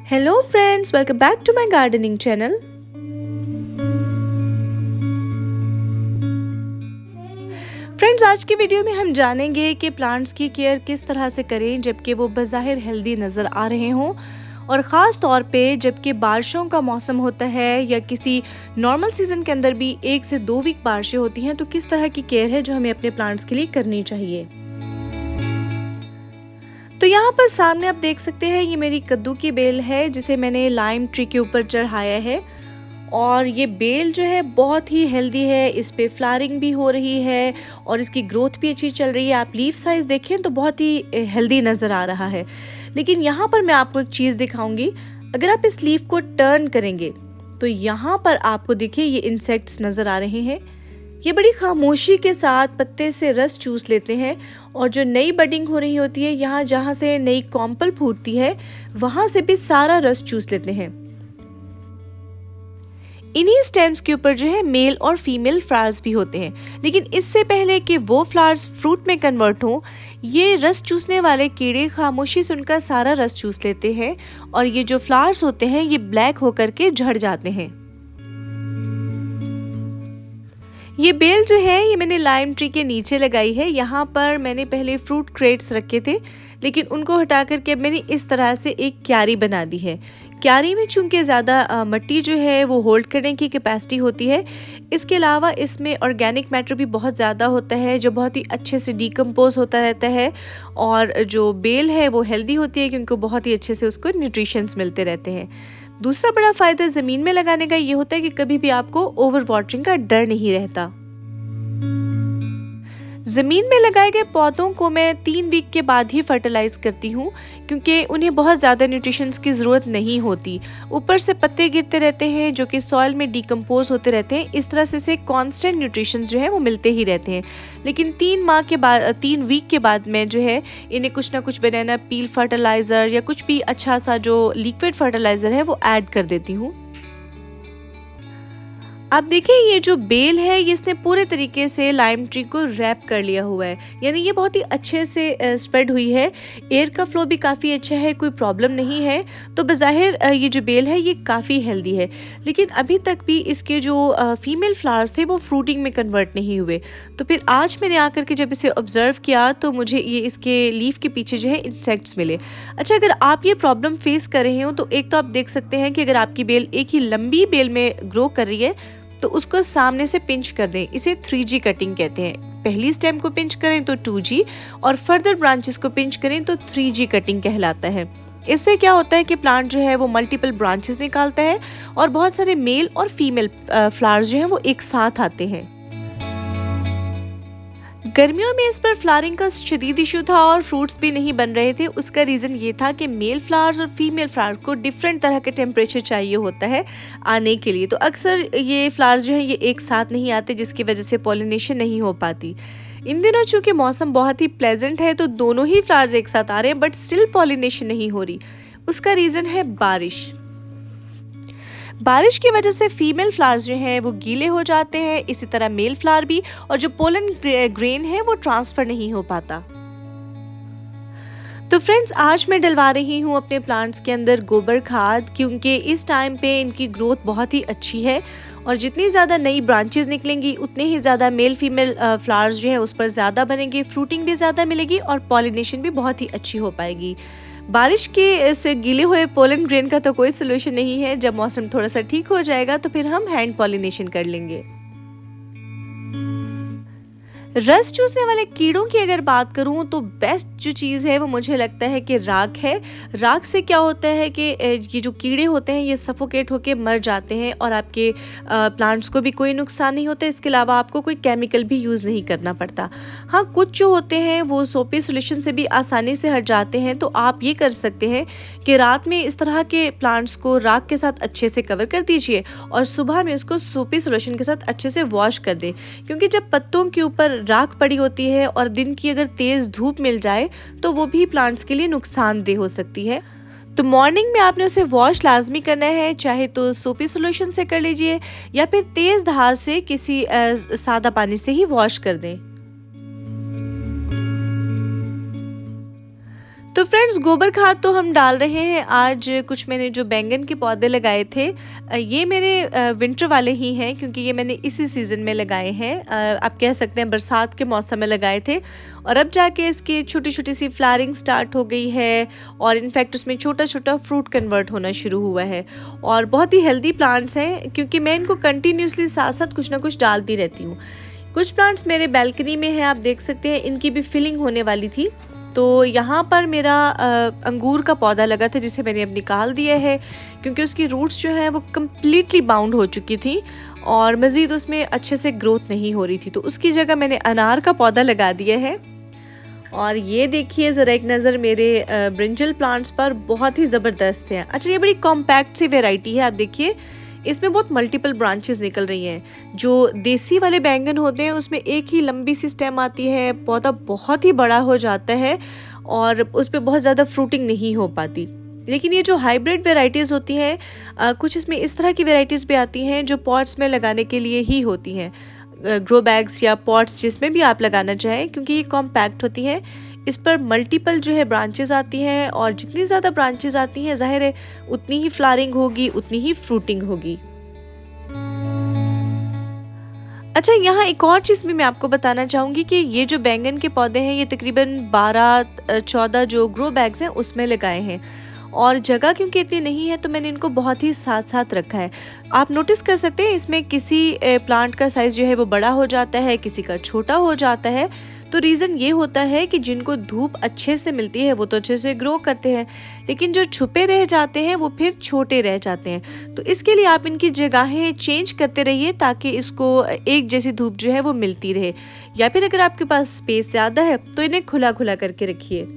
Hello friends, welcome back to my gardening channel. Friends, आज की video में हम जानेंगे कि प्लांट्स की केयर किस तरह से करें जबकि वो बज़ाहिर हेल्दी नज़र आ रहे हों, और ख़ास तौर पे जबकि बारिशों का मौसम होता है या किसी नॉर्मल सीज़न के अंदर भी 1 से 2 वीक बारिशें होती हैं, तो किस तरह की केयर है जो हमें अपने प्लांट्स के लिए करनी चाहिए। तो यहाँ पर सामने आप देख सकते हैं, ये मेरी कद्दू की बेल है जिसे मैंने लाइम ट्री के ऊपर चढ़ाया है। और ये बेल जो है बहुत ही हेल्दी है, इस पे फ्लावरिंग भी हो रही है और इसकी ग्रोथ भी अच्छी चल रही है। आप लीफ साइज़ देखें तो बहुत ही हेल्दी नज़र आ रहा है। लेकिन यहाँ पर मैं आपको एक चीज़ दिखाऊंगी, अगर आप इस लीफ को टर्न करेंगे तो यहाँ पर आपको देखिए ये इंसेक्ट्स नज़र आ रहे हैं। ये बड़ी खामोशी के साथ पत्ते से रस चूस लेते हैं और जो नई बडिंग हो रही होती है, यहाँ जहाँ से नई कॉम्पल फूटती है वहाँ से भी सारा रस चूस लेते हैं। इन्हीं स्टेम्स के ऊपर जो है मेल और फीमेल फ्लावर्स भी होते हैं, लेकिन इससे पहले कि वो फ्लावर्स फ्रूट में कन्वर्ट हों, ये रस चूसने वाले कीड़े खामोशी से उनका सारा रस चूस लेते हैं और ये जो फ्लावर्स होते हैं ये ब्लैक होकर के झड़ जाते हैं। ये बेल जो है ये मैंने लाइम ट्री के नीचे लगाई है। यहाँ पर मैंने पहले फ्रूट क्रेट्स रखे थे, लेकिन उनको हटा करके अब मैंने इस तरह से एक क्यारी बना दी है। क्यारी में चूंकि ज़्यादा मिट्टी जो है वो होल्ड करने की कैपेसिटी होती है, इसके अलावा इसमें ऑर्गेनिक मैटर भी बहुत ज़्यादा होता है जो बहुत ही अच्छे से डिकम्पोज होता रहता है, और जो बेल है वो हेल्दी होती है क्योंकि बहुत ही अच्छे से उसको न्यूट्रिशंस मिलते रहते हैं। दूसरा बड़ा फ़ायदा ज़मीन में लगाने का ये होता है कि कभी भी आपको ओवर वाटरिंग का डर नहीं रहता। ज़मीन में लगाए गए पौधों को मैं 3 वीक के बाद ही फर्टिलाइज़ करती हूँ, क्योंकि उन्हें बहुत ज़्यादा न्यूट्रिशंस की ज़रूरत नहीं होती। ऊपर से पत्ते गिरते रहते हैं जो कि सॉइल में डिकम्पोज होते रहते हैं, इस तरह से कांस्टेंट न्यूट्रिशंस जो है वो मिलते ही रहते हैं। लेकिन 3 वीक के बाद मैं जो है इन्हें कुछ ना कुछ बनाना पील फर्टिलाइज़र या कुछ भी अच्छा सा जो लिक्विड फर्टिलाइज़र है वो ऐड कर देती हूँ। आप देखिए ये जो बेल है ये इसने पूरे तरीके से लाइम ट्री को रैप कर लिया हुआ है, यानी ये बहुत ही अच्छे से स्प्रेड हुई है। एयर का फ्लो भी काफ़ी अच्छा है, कोई प्रॉब्लम नहीं है। तो बज़ाहिर ये जो बेल है ये काफ़ी हेल्दी है, लेकिन अभी तक भी इसके जो फीमेल फ्लावर्स थे वो फ्रूटिंग में कन्वर्ट नहीं हुए। तो फिर आज मैंने आकर के जब इसे ऑब्जर्व किया तो मुझे ये इसके लीफ के पीछे जो है इंसेक्ट्स मिले। अच्छा, अगर आप ये प्रॉब्लम फेस कर रहे हो तो एक तो आप देख सकते हैं कि अगर आपकी बेल एक ही लंबी बेल में ग्रो कर रही है तो उसको सामने से पिंच कर दें। इसे 3G कटिंग कहते हैं। पहली स्टेम को पिंच करें तो 2G और फर्दर ब्रांचेस को पिंच करें तो 3G कटिंग कहलाता है। इससे क्या होता है कि प्लांट जो है वो मल्टीपल ब्रांचेस निकालता है और बहुत सारे मेल और फीमेल फ्लावर्स जो हैं वो एक साथ आते हैं। गर्मियों में इस पर फ्लावरिंग का शदीद इशू था और फ्रूट्स भी नहीं बन रहे थे। उसका रीज़न ये था कि मेल फ्लावर्स और फीमेल फ्लावर्स को डिफरेंट तरह के टेम्परेचर चाहिए होता है आने के लिए, तो अक्सर ये फ्लावर्स जो है ये एक साथ नहीं आते, जिसकी वजह से पॉलिनेशन नहीं हो पाती। इन दिनों चूँकि मौसम बहुत ही प्लेजेंट है तो दोनों ही फ्लावर्स एक साथ आ रहे हैं, बट स्टिल पॉलिनेशन नहीं हो रही। उसका रीज़न है बारिश की वजह से फीमेल फ्लावर्स जो हैं वो गीले हो जाते हैं, इसी तरह मेल फ्लावर भी, और जो पोलन ग्रेन है वो ट्रांसफ़र नहीं हो पाता। तो फ्रेंड्स, आज मैं डलवा रही हूँ अपने प्लांट्स के अंदर गोबर खाद, क्योंकि इस टाइम पे इनकी ग्रोथ बहुत ही अच्छी है और जितनी ज़्यादा नई ब्रांचेस निकलेंगी उतने ही ज़्यादा मेल फीमेल फ्लावर्स जो है उस पर ज़्यादा बनेंगे, फ्रूटिंग भी ज़्यादा मिलेगी और पॉलिनेशन भी बहुत ही अच्छी हो पाएगी। बारिश के से गीले हुए पोलन ग्रेन का तो कोई सोल्यूशन नहीं है। जब मौसम थोड़ा सा ठीक हो जाएगा तो फिर हम हैंड पॉलिनेशन कर लेंगे। रस चूसने वाले कीड़ों की अगर बात करूं तो बेस्ट जो चीज़ है वो मुझे लगता है कि राख है। राख से क्या होता है कि ये जो कीड़े होते हैं ये सफोकेट होके मर जाते हैं और आपके प्लांट्स को भी कोई नुकसान नहीं होता। इसके अलावा आपको कोई केमिकल भी यूज़ नहीं करना पड़ता। हाँ, कुछ जो होते हैं वो सोपी सोल्यूशन से भी आसानी से हट जाते हैं, तो आप ये कर सकते हैं कि रात में इस तरह के प्लांट्स को राख के साथ अच्छे से कवर कर दीजिए और सुबह में उसको सोपी सोल्यूशन के साथ अच्छे से वॉश कर दें, क्योंकि जब पत्तों के ऊपर राख पड़ी होती है और दिन की अगर तेज़ धूप मिल जाए तो वो भी प्लांट्स के लिए नुकसानदेह हो सकती है। तो मॉर्निंग में आपने उसे वॉश लाजमी करना है, चाहे तो सोपी सोल्यूशन से कर लीजिए या फिर तेज़ धार से किसी सादा पानी से ही वॉश कर दें। तो फ्रेंड्स, गोबर खाद तो हम डाल रहे हैं। आज कुछ मैंने जो बैंगन के पौधे लगाए थे, ये मेरे विंटर वाले ही हैं, क्योंकि ये मैंने इसी सीज़न में लगाए हैं। आप कह सकते हैं बरसात के मौसम में लगाए थे, और अब जाके इसकी छोटी छोटी सी फ्लावरिंग स्टार्ट हो गई है, और इनफैक्ट उसमें छोटा छोटा फ्रूट कन्वर्ट होना शुरू हुआ है। और बहुत ही हेल्दी प्लांट्स हैं, क्योंकि मैं इनको कंटिन्यूसली साथ साथ कुछ ना कुछ डालती रहती हूँ। कुछ प्लांट्स मेरे बैल्कनी में हैं, आप देख सकते हैं, इनकी भी फिलिंग होने वाली थी। तो यहाँ पर मेरा अंगूर का पौधा लगा था, जिसे मैंने अब निकाल दिया है, क्योंकि उसकी रूट्स जो हैं वो कम्प्लीटली बाउंड हो चुकी थी और मज़ीद उसमें अच्छे से ग्रोथ नहीं हो रही थी। तो उसकी जगह मैंने अनार का पौधा लगा दिया है। और ये देखिए ज़रा एक नज़र मेरे ब्रिंजल प्लांट्स पर, बहुत ही ज़बरदस्त हैं। अच्छा, ये बड़ी कॉम्पैक्ट सी वेराइटी है। आप देखिए इसमें बहुत मल्टीपल ब्रांचेस निकल रही हैं। जो देसी वाले बैंगन होते हैं उसमें एक ही लंबी सी स्टेम आती है, पौधा बहुत ही बड़ा हो जाता है और उस पर बहुत ज़्यादा फ्रूटिंग नहीं हो पाती। लेकिन ये जो हाइब्रिड वेराइटीज़ होती हैं, कुछ इसमें इस तरह की वेराइटीज़ भी आती हैं जो पॉट्स में लगाने के लिए ही होती हैं, ग्रो बैग्स या पॉट्स जिसमें भी आप लगाना चाहें, क्योंकि ये कॉम्पैक्ट होती हैं। इस पर मल्टीपल जो है ब्रांचेस आती हैं, और जितनी ज़्यादा ब्रांचेस आती हैं ज़ाहिर है उतनी ही फ्लावरिंग होगी, उतनी ही फ्रूटिंग होगी। अच्छा, यहाँ एक और चीज़ भी मैं आपको बताना चाहूँगी कि ये जो बैंगन के पौधे हैं, ये तकरीबन 12-14 जो ग्रो बैग्स हैं उसमें लगाए हैं, और जगह क्योंकि इतनी नहीं है तो मैंने इनको बहुत ही साथ साथ रखा है। आप नोटिस कर सकते हैं इसमें किसी प्लांट का साइज़ जो है वो बड़ा हो जाता है, किसी का छोटा हो जाता है। तो रीज़न ये होता है कि जिनको धूप अच्छे से मिलती है वो तो अच्छे से ग्रो करते हैं, लेकिन जो छुपे रह जाते हैं वो फिर छोटे रह जाते हैं। तो इसके लिए आप इनकी जगहें चेंज करते रहिए, ताकि इसको एक जैसी धूप जो है वो मिलती रहे। या फिर अगर आपके पास स्पेस ज़्यादा है तो इन्हें खुला खुला करके रखिए।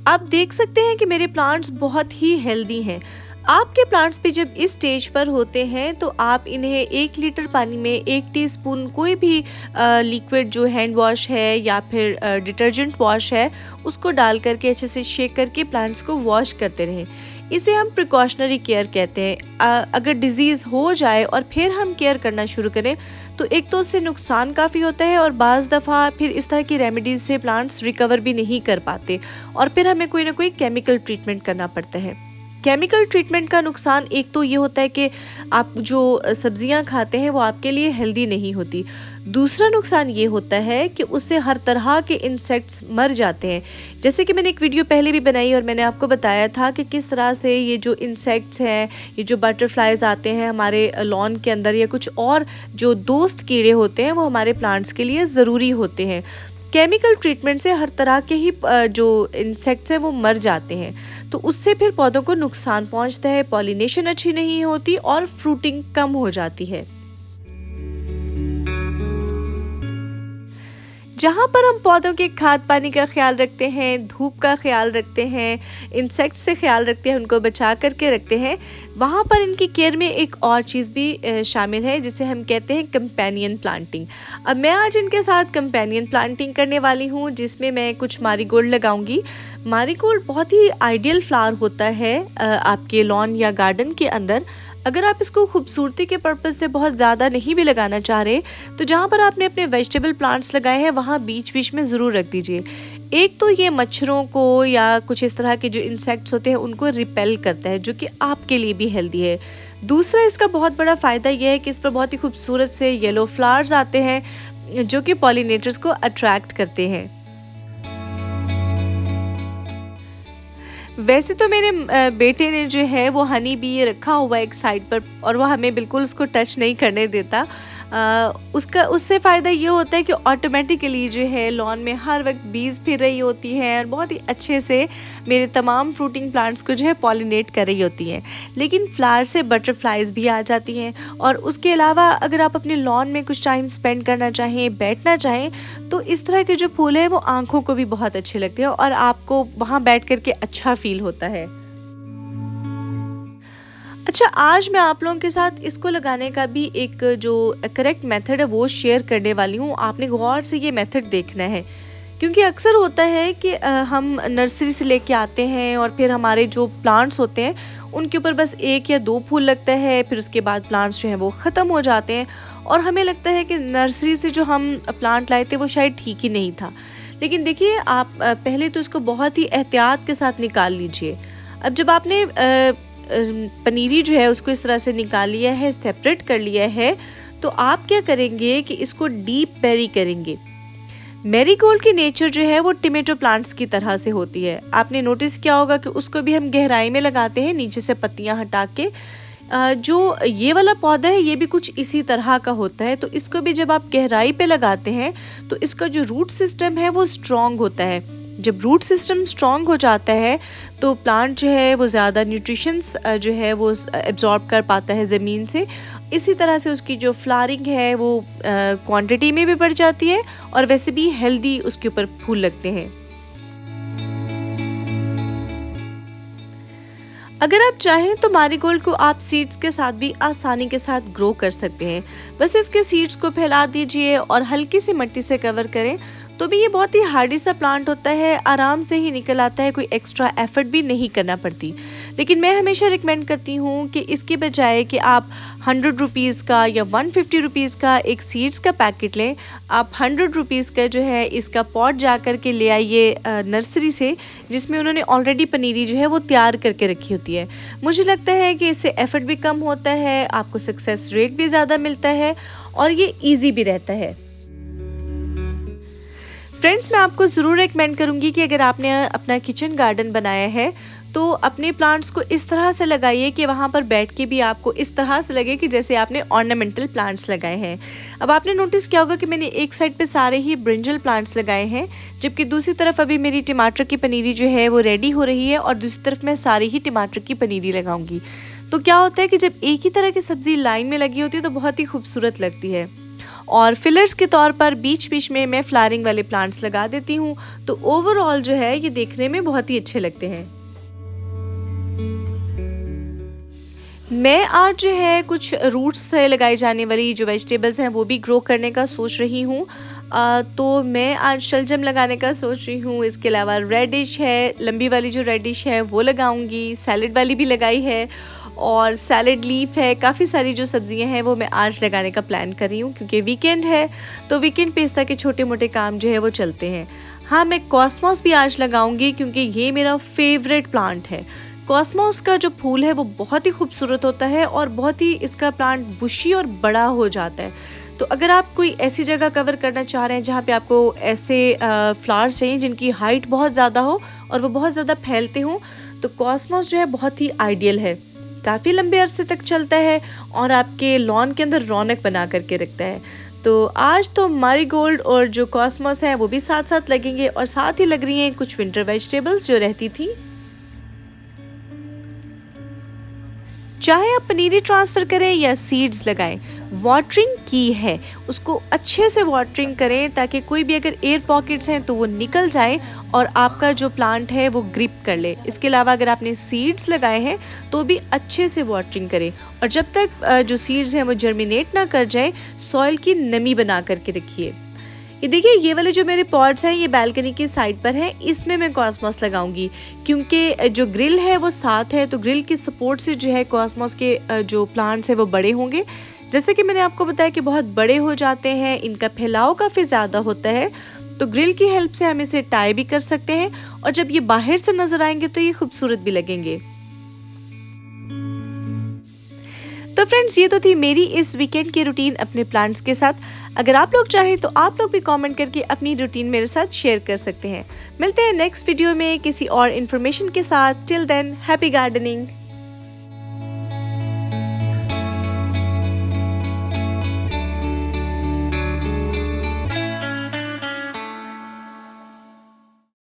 आप देख सकते हैं कि मेरे प्लांट्स बहुत ही हेल्दी हैं। आपके प्लांट्स भी जब इस स्टेज पर होते हैं तो आप इन्हें 1 लीटर पानी में 1 टीस्पून कोई भी लिक्विड जो हैंड वॉश है या फिर डिटर्जेंट वॉश है उसको डाल करके अच्छे से शेक करके प्लांट्स को वॉश करते रहें। इसे हम प्रिकॉशनरी केयर कहते हैं। अगर डिजीज़ हो जाए और फिर हम केयर करना शुरू करें तो एक तो उससे नुकसान काफ़ी होता है, और बाज़ दफ़ा फिर इस तरह की रेमेडीज़ से प्लांट्स रिकवर भी नहीं कर पाते, और फिर हमें कोई ना कोई केमिकल ट्रीटमेंट करना पड़ता है। केमिकल ट्रीटमेंट का नुकसान एक तो ये होता है कि आप जो सब्जियां खाते हैं वो आपके लिए हेल्दी नहीं होती। दूसरा नुकसान ये होता है कि उससे हर तरह के इंसेक्ट्स मर जाते हैं। जैसे कि मैंने एक वीडियो पहले भी बनाई और मैंने आपको बताया था कि किस तरह से ये जो इंसेक्ट्स हैं, ये जो बटरफ्लाइज आते हैं हमारे लॉन के अंदर, या कुछ और जो दोस्त कीड़े होते हैं वो हमारे प्लांट्स के लिए ज़रूरी होते हैं। केमिकल ट्रीटमेंट से हर तरह के ही जो इंसेक्ट्स हैं वो मर जाते हैं, तो उससे फिर पौधों को नुकसान पहुंचता है, पॉलिनेशन अच्छी नहीं होती और फ्रूटिंग कम हो जाती है। जहाँ पर हम पौधों के खाद पानी का ख्याल रखते हैं, धूप का ख्याल रखते हैं, इंसेक्ट्स से ख्याल रखते हैं, उनको बचा करके रखते हैं, वहाँ पर इनकी केयर में एक और चीज़ भी शामिल है जिसे हम कहते हैं कंपेनियन प्लांटिंग। अब मैं आज इनके साथ कंपेनियन प्लांटिंग करने वाली हूँ, जिसमें मैं कुछ मारीगोल्ड लगाऊंगी। मारीगोल्ड बहुत ही आइडियल फ्लावर होता है आपके लॉन या गार्डन के अंदर। अगर आप इसको खूबसूरती के पर्पज़ से बहुत ज़्यादा नहीं भी लगाना चाह रहे तो जहाँ पर आपने अपने वेजिटेबल प्लांट्स लगाए हैं वहाँ बीच बीच में ज़रूर रख दीजिए। एक तो ये मच्छरों को या कुछ इस तरह के जो इंसेक्ट्स होते हैं उनको रिपेल करता है, जो कि आपके लिए भी हेल्दी है। दूसरा इसका बहुत बड़ा फ़ायदा यह है कि इस पर बहुत ही खूबसूरत से येलो फ्लावर्स आते हैं जो कि पॉलिनेटर्स को अट्रैक्ट करते हैं। वैसे तो मेरे बेटे ने जो है वो हनी बी रखा हुआ है एक साइड पर, और वो हमें बिल्कुल उसको टच नहीं करने देता। उससे फ़ायदा ये होता है कि ऑटोमेटिकली जो है लॉन में हर वक्त बीज फिर रही होती हैं और बहुत ही अच्छे से मेरे तमाम फ्रूटिंग प्लांट्स को जो है पॉलिनेट कर रही होती हैं। लेकिन फ्लावर से बटरफ्लाइज भी आ जाती हैं, और उसके अलावा अगर आप अपने लॉन में कुछ टाइम स्पेंड करना चाहें, बैठना चाहें, तो इस तरह के जो फूल हैं वो आँखों को भी बहुत अच्छे लगते हैं और आपको वहाँ बैठ कर के अच्छा फील होता है। अच्छा, आज मैं आप लोगों के साथ इसको लगाने का भी एक जो करेक्ट मेथड है वो शेयर करने वाली हूँ। आपने गौर से ये मेथड देखना है, क्योंकि अक्सर होता है कि हम नर्सरी से लेके आते हैं और फिर हमारे जो प्लांट्स होते हैं उनके ऊपर बस 1 या 2 फूल लगता है, फिर उसके बाद प्लांट्स जो हैं वो ख़त्म हो जाते हैं और हमें लगता है कि नर्सरी से जो हम प्लांट लाए थे वो शायद ठीक ही नहीं था। लेकिन देखिए आप पहले तो इसको बहुत ही एहतियात के साथ निकाल लीजिए। अब जब आपने पनीरी जो है उसको इस तरह से निकाल लिया है, सेपरेट कर लिया है, तो आप क्या करेंगे कि इसको डीप बेरी करेंगे। मैरीगोल्ड की नेचर जो है वो टोमेटो प्लांट्स की तरह से होती है। आपने नोटिस किया होगा कि उसको भी हम गहराई में लगाते हैं, नीचे से पत्तियां हटा के। जो ये वाला पौधा है ये भी कुछ इसी तरह का होता है, तो इसको भी जब आप गहराई पे लगाते हैं तो इसका जो रूट सिस्टम है वो स्ट्रॉन्ग होता है। जब रूट सिस्टम स्ट्रॉन्ग हो जाता है तो प्लांट जो है वो ज़्यादा न्यूट्रिशंस जो है वो एब्जॉर्ब कर पाता है ज़मीन से। इसी तरह से उसकी जो फ्लावरिंग है वो क्वांटिटी में भी बढ़ जाती है और वैसे भी हेल्दी उसके ऊपर फूल लगते हैं। अगर आप चाहें तो मैरीगोल्ड को आप सीड्स के साथ भी आसानी के साथ ग्रो कर सकते हैं। बस इसके सीड्स को फैला दीजिए और हल्की सी मिट्टी से कवर करें, तो भी ये बहुत ही हार्डी सा प्लांट होता है, आराम से ही निकल आता है, कोई एक्स्ट्रा एफर्ट भी नहीं करना पड़ती। लेकिन मैं हमेशा रिकमेंड करती हूँ कि इसके बजाय कि आप 100 रुपीज़ का या 150 रुपीज़ का एक सीड्स का पैकेट लें, आप 100 रुपीज़ का जो है इसका पॉट जा कर के ले आइए नर्सरी से, जिसमें उन्होंने ऑलरेडी पनीरी जो है वो तैयार करके रखी होती है। मुझे लगता है कि इससे एफर्ट भी कम होता है, आपको सक्सेस रेट भी ज़्यादा मिलता है और ये ईजी भी रहता है। फ्रेंड्स, मैं आपको ज़रूर रिकमेंड करूँगी कि अगर आपने अपना किचन गार्डन बनाया है तो अपने प्लांट्स को इस तरह से लगाइए कि वहाँ पर बैठ के भी आपको इस तरह से लगे कि जैसे आपने ऑर्नामेंटल प्लांट्स लगाए हैं। अब आपने नोटिस किया होगा कि मैंने एक साइड पे सारे ही ब्रिंजल प्लांट्स लगाए हैं, जबकि दूसरी तरफ अभी मेरी टमाटर की पनीरी जो है वो रेडी हो रही है और दूसरी तरफ मैं सारी ही टमाटर की पनीरी लगाऊंगी। तो क्या होता है कि जब एक ही तरह की सब्ज़ी लाइन में लगी होती है तो बहुत ही खूबसूरत लगती है। और फिलर्स के तौर पर बीच बीच में मैं फ्लावरिंग वाले प्लांट्स लगा देती हूँ, तो ओवरऑल जो है ये देखने में बहुत ही अच्छे लगते हैं। मैं आज जो है कुछ रूट्स से लगाई जाने वाली जो वेजिटेबल्स हैं वो भी ग्रो करने का सोच रही हूँ। तो मैं आज शलजम लगाने का सोच रही हूँ। इसके अलावा रेडिश है, लंबी वाली जो रेडिश है वो लगाऊंगी, सैलेड वाली भी लगाई है और सैलेड लीफ है। काफ़ी सारी जो सब्जियां हैं वो मैं आज लगाने का प्लान कर रही हूँ, क्योंकि वीकेंड है तो वीकेंड पे इस तरह के छोटे मोटे काम जो है वो चलते हैं। हाँ, मैं कॉस्मोस भी आज लगाऊंगी क्योंकि ये मेरा फेवरेट प्लांट है। कॉस्मोस का जो फूल है वो बहुत ही खूबसूरत होता है और बहुत ही इसका प्लांट बुशी और बड़ा हो जाता है। तो अगर आप कोई ऐसी जगह कवर करना चाह रहे हैं जहाँ पे आपको ऐसे फ्लावर्स चाहिए जिनकी हाइट बहुत ज़्यादा हो और वो बहुत ज़्यादा फैलते हों, तो कॉस्मोस जो है बहुत ही आइडियल है। काफ़ी लंबे अरसे तक चलता है और आपके लॉन के अंदर रौनक बना करके रखता है। तो आज तो मैरीगोल्ड और जो कॉस्मोस है वो भी साथ साथ लगेंगे और साथ ही लग रही हैं कुछ विंटर वेजिटेबल्स जो रहती थी। चाहे आप पनीरी ट्रांसफ़र करें या सीड्स लगाएं, वाटरिंग की है। उसको अच्छे से वाटरिंग करें ताकि कोई भी अगर एयर पॉकेट्स हैं तो वो निकल जाएं और आपका जो प्लांट है वो ग्रिप कर ले। इसके अलावा अगर आपने सीड्स लगाए हैं तो भी अच्छे से वाटरिंग करें और जब तक जो सीड्स हैं वो जर्मिनेट ना कर जाए, सॉइल की नमी बना करके रखिए। ये देखिए, ये वाले जो मेरे पॉट्स हैं ये बालकनी की साइड पर हैं, इसमें मैं कॉस्मोस लगाऊंगी क्योंकि जो ग्रिल है वो साथ है, तो ग्रिल की सपोर्ट से जो है कॉस्मोस के जो प्लांट्स हैं वो बड़े होंगे। जैसे कि मैंने आपको बताया कि बहुत बड़े हो जाते हैं, इनका फैलाव काफ़ी ज़्यादा होता है, तो ग्रिल की हेल्प से हम इसे टाई भी कर सकते हैं और जब ये बाहर से नज़र आएंगे तो ये खूबसूरत भी लगेंगे। तो फ्रेंड्स, ये तो थी मेरी इस वीकेंड की रूटीन अपने प्लांट्स के साथ। अगर आप लोग चाहें तो आप लोग भी कमेंट करके अपनी रूटीन मेरे साथ शेयर कर सकते हैं। मिलते हैं नेक्स्ट वीडियो में किसी और इन्फॉर्मेशन के साथ। Till then, happy gardening.